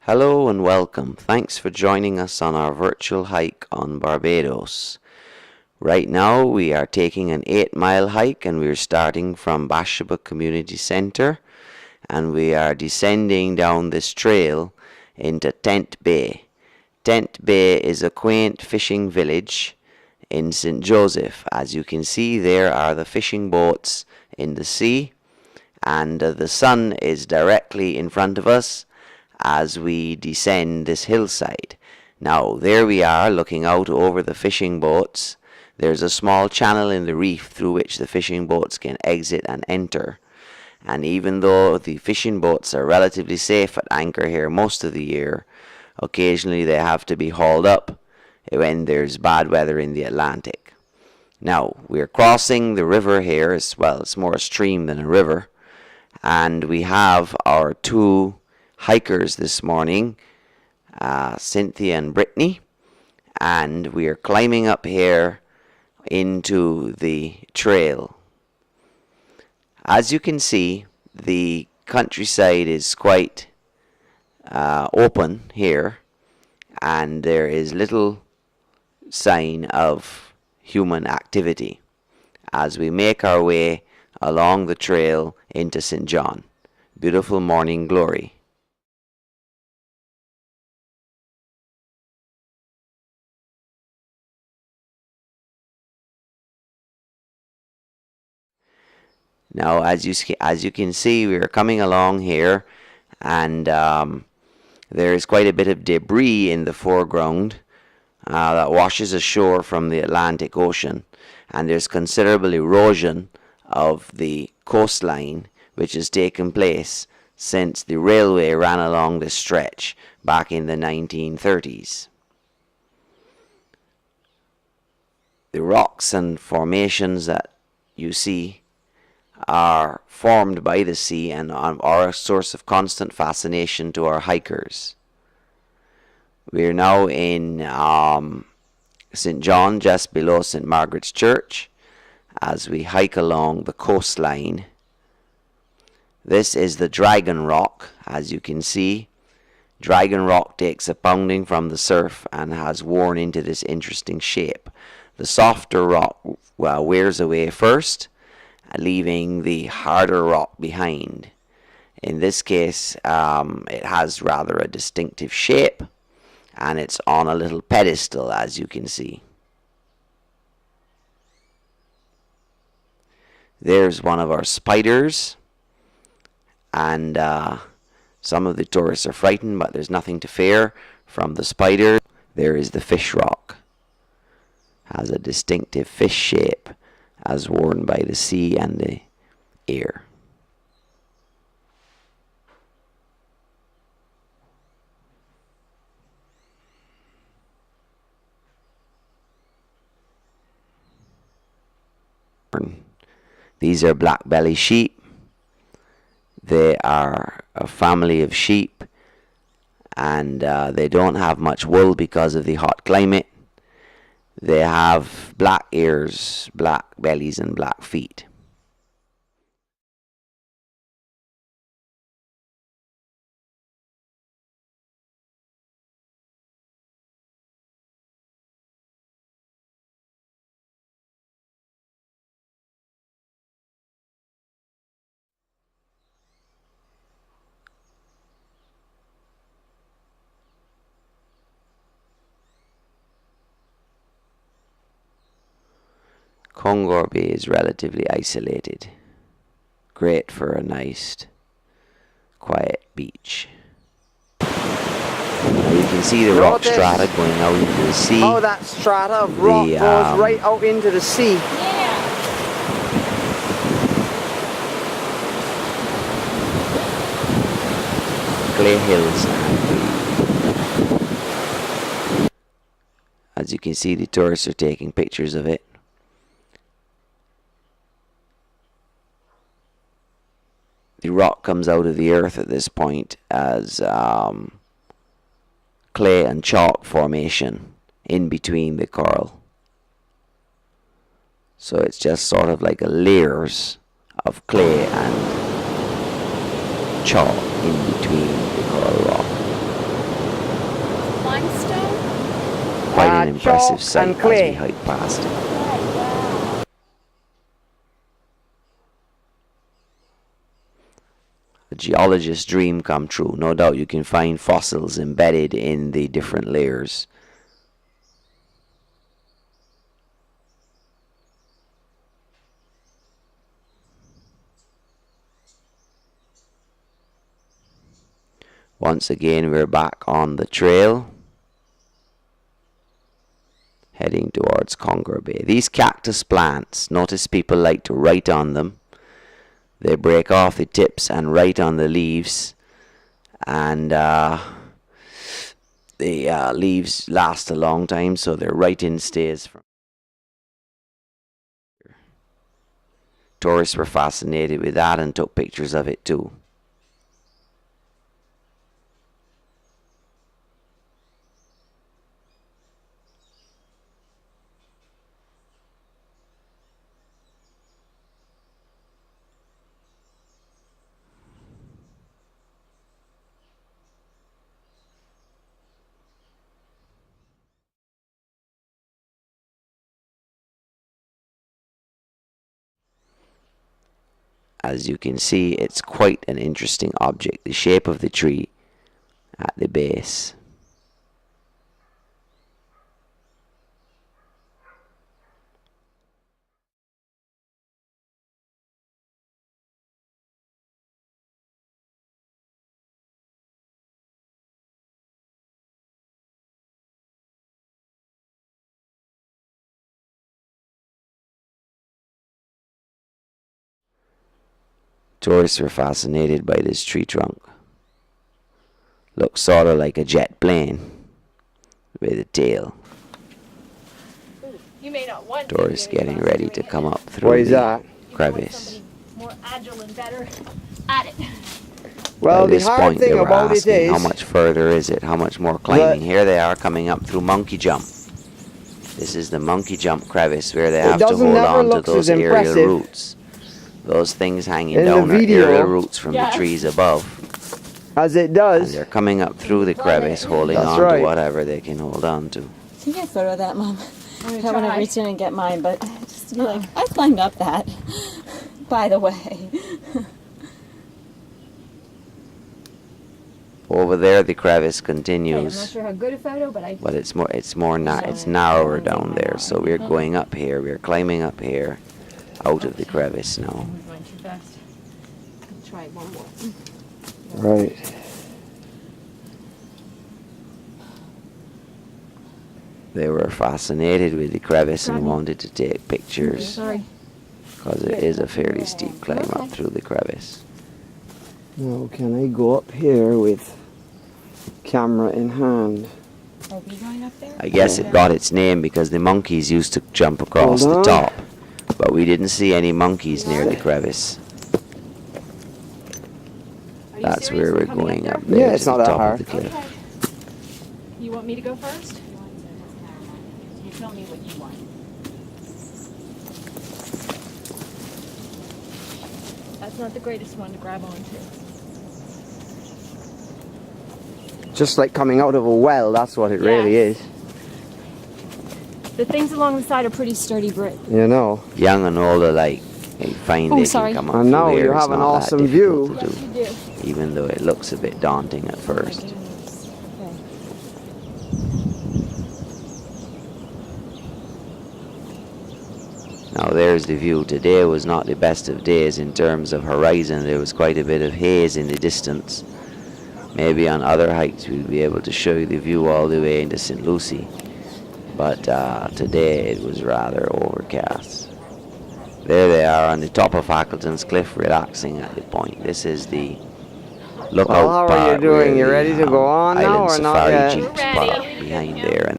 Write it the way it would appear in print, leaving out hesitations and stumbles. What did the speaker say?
Hello and welcome. Thanks for joining us on our virtual hike on Barbados. Right now we are taking an 8-mile hike and we're starting from Bashaba Community Centre and we are descending down this trail into Tent Bay. Tent Bay is a quaint fishing village in St. Joseph. As you can see, there are the fishing boats in the sea and the sun is directly in front of us as we descend this hillside. Now there we are looking out over the fishing boats. There's a small channel in the reef through which the fishing boats can exit and enter. And even though the fishing boats are relatively safe at anchor here most of the year, occasionally they have to be hauled up when there's bad weather in the Atlantic. Now we're crossing the river here. It's more a stream than a river, and we have our two hikers this morning, Cynthia and Brittany, and we are climbing up here into the trail. As you can see, the countryside is quite open here, and there is little sign of human activity as we make our way along the trail into St. John. Beautiful morning glory. Now, as you can see, we are coming along here, and there is quite a bit of debris in the foreground that washes ashore from the Atlantic Ocean, and there's considerable erosion of the coastline which has taken place since the railway ran along this stretch back in the 1930s. The rocks and formations that you see are formed by the sea and are a source of constant fascination to our hikers. We are now in St. John, just below St. Margaret's Church, as we hike along the coastline. This is the Dragon Rock. As you can see, Dragon Rock takes a pounding from the surf and has worn into this interesting shape. The softer rock wears away first, leaving the harder rock behind. In this case, it has rather a distinctive shape, and it's on a little pedestal, as you can see. There's one of our spiders, and some of the tourists are frightened, but there's nothing to fear from the spider. There is the fish rock. Has a distinctive fish shape as worn by the sea and the air. These are black belly sheep. They are a family of sheep, and they don't have much wool because of the hot climate. They have black ears, black bellies, and black feet. Consett Bay is relatively isolated. Great for a nice, quiet beach. Now you can see the rock strata going out into the sea. Oh, that strata of rock goes right out into the sea. Clay hills. As you can see, the tourists are taking pictures of it. The rock comes out of the earth at this point as clay and chalk formation in between the coral. So it's just sort of like a layers of clay and chalk in between the coral rock. limestone? Quite an impressive chalk sight and as clay. we hike past it. A geologist's dream come true. No doubt you can find fossils embedded in the different layers. Once again, we're back on the trail, heading towards Consett Bay. These cactus plants, notice people like to write on them. They break off the tips and write on the leaves, and the leaves last a long time, so their writing stays. Tourists were fascinated with that and took pictures of it too. As you can see, it's quite an interesting object, the shape of the tree at the base. Tourists were fascinated by this tree trunk. Looks sort of like a jet plane with a tail. You may not want Tourists getting ready to come up Why through is the that? crevice. more agile and better at it. Well, By the this hard point, they thing were about it asking how is, much further is it, how much more climbing. Here they are coming up through Monkey Jump. This is the Monkey Jump crevice where they have to hold never on to looks those as aerial impressive roots. Those things hanging in the down are video aerial roots from the Yes. trees above. as it And does. they're coming up through the crevice, holding That's on right. to whatever they can hold on to. Can you get a photo of that, Mom? I'm I gonna want to try. reach in and get mine, but just to be like, I climbed up that, by the way. Over there, the crevice Okay, I'm not continues, sure how good a photo, but I. but it's narrower down there. So we're going up here. We're climbing up here, out of the crevice now. I'm going too fast. I'll try one more. Right. They were fascinated with the crevice and Rodney. wanted to take pictures Sorry. because it is a fairly steep climb up through the crevice. Now, can I go up here with camera in hand? Are we going up there? I guess it got its name because the monkeys used to jump across Hold the on. top, but we didn't see any monkeys near the crevice. Are you That's serious? where we're coming going there? up there Yeah, to it's the not that top hard. of the cliff. Okay. You want me to go first? You tell me what you want. That's not the greatest one to grab onto. Just like coming out of a well, that's what it really is. The things along the side are pretty sturdy brick. You know. Young and old alike, they find Oh, they sorry. can come up And now through you here. It's have an not that awesome view. difficult to Yes, do, you do. even though it looks a bit daunting at first. Okay. Now there's the view. Today was not the best of days in terms of horizon. There was quite a bit of haze in the distance. Maybe on other hikes we'll be able to show you the view all the way into St. Lucie. But today it was rather overcast. There they are on the top of Hackleton's Cliff, relaxing at the point. This is the lookout Well, how are you part doing? where You the, ready to go on now Island or not Safari yet? Jeeps We're ready. parked behind there, and